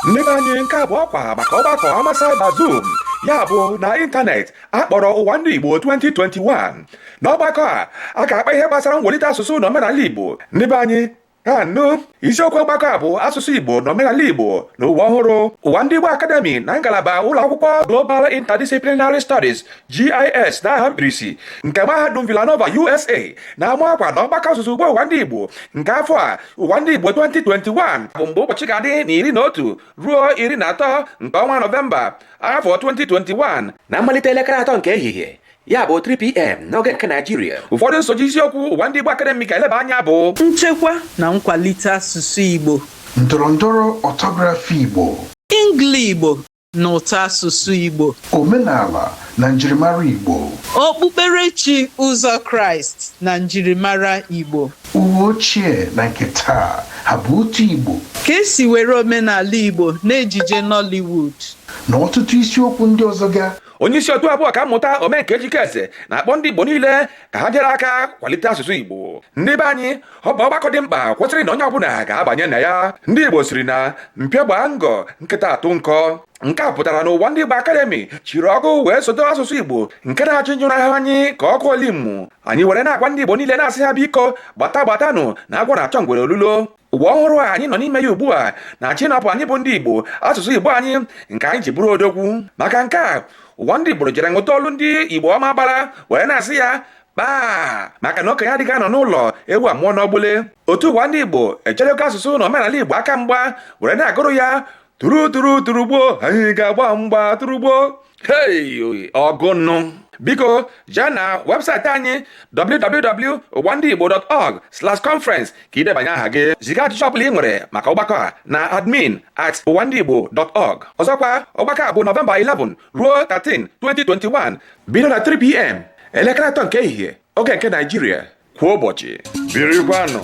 Ndị be anyị nke a bụ ọkwa maka ọgbakọ amasị Zoom ya bụ na ịntanetị akpọrọ Uwandiigbo 2021. N'ọgbakọ a ga-akpa ihe gbasara mwelite asụsụ na omenala Igbo. Ndị be anyị isiokwu ọgbakọ a bụ asụsụ Igbo na omenala Igbo na ụwa ọhụrụ. Uwandiigbo Academy na ngalaba ụlọ akwụkwọ Global Interdisciplinary Studies GIS n'aha mkpirisi nke mahadum Villanova USA na-ama akwa na ọgbakọ asụsụ Igbo Uwandiigbo nke afọ a Uwandiigbo 2021 bụ mgbe ụbọchị ga-adị na 11 ruo 13 nke ọnwa Nọvemba afọ 2021 na mmalite elekere 3 nke ehihie, ya bụ 3 PM n'oge nke Nigeria. Ụfọdụ nsoji isiokwu Uwandiigbo Academy ga-eleba anya bụ nchekwa na nkwalite asụsụ Igbo, ndọrọndọrọ ọtọgrafi Igbo, Ngli Igbo na ụtọ asụsụ Igbo, omenala na njirimara Igbo, okpukperechi ụzọ Kraịst na njirimara Igbo, uwe ochie na nke taa ha bụ otu Igbo, ka esi were omenala Igbo n'ejije Nollywood na ọtụtụ isiokwu ndị ọzọ ga. onye isi otu abụọ ka mmụta Omenka Ejikeze na-akpọ ndị Igbo niile ka ha jere aka kwalite asụsụ Igbo. Ndị be anyị, ọ bụ ọgbakọ dị mkpa kwesịrị na onye ọbụla ga-abanye na ya. Ndị Igbo siri na mpịa gbaa ngọ nkịta atụ nkọ. Nke a pụtara na Uwandiigbo Academy chiri ọgụ wee sodo asụsụ Igbo nke na-achị njụrụ ahụ anyị ka ọkụ olimụ. Anyị were na-agwa ndị Igbo niile na-asị ha biko gbatanụ na agwọ na-achọ ngwere olulo. Ụwa ọhụrụ a anyị nọ n'ime ya ugbu a na-achị napụ anyị bụ ndị Igbo asụsụ Igbo anyị nke anyị ji bụrụ odogwu. Maka nke a, Uwandiigbo jere nweta olu ndị Igbo ọma gbara were na-asị ya kpaa maka na okenye adịghị anọ n'ụlọ ewu amụọ n'ogbule. Otu Uwandiigbo echerego asụsụ na omenala Igbo aka mgba were na-agụrụ ya turugbo anyị ga-agba mgba turugbo. Hei ọgụnụ, biko jee na webụsaịtị anyị www.uwandiigbo.org/conference ka idebanye aha gị. Ziga ajụjụ ọbụla ị nwere maka ọgbakọ a na admin@uwandiigbo.org. Ọzọkwa, ọgbakọ a bụ Nọvemba 11 ruo 13, 2021 bido na 3 PM elekere 3 nke ehihie oge nke Nigeria kwa ụbọchị. Birikwanụ.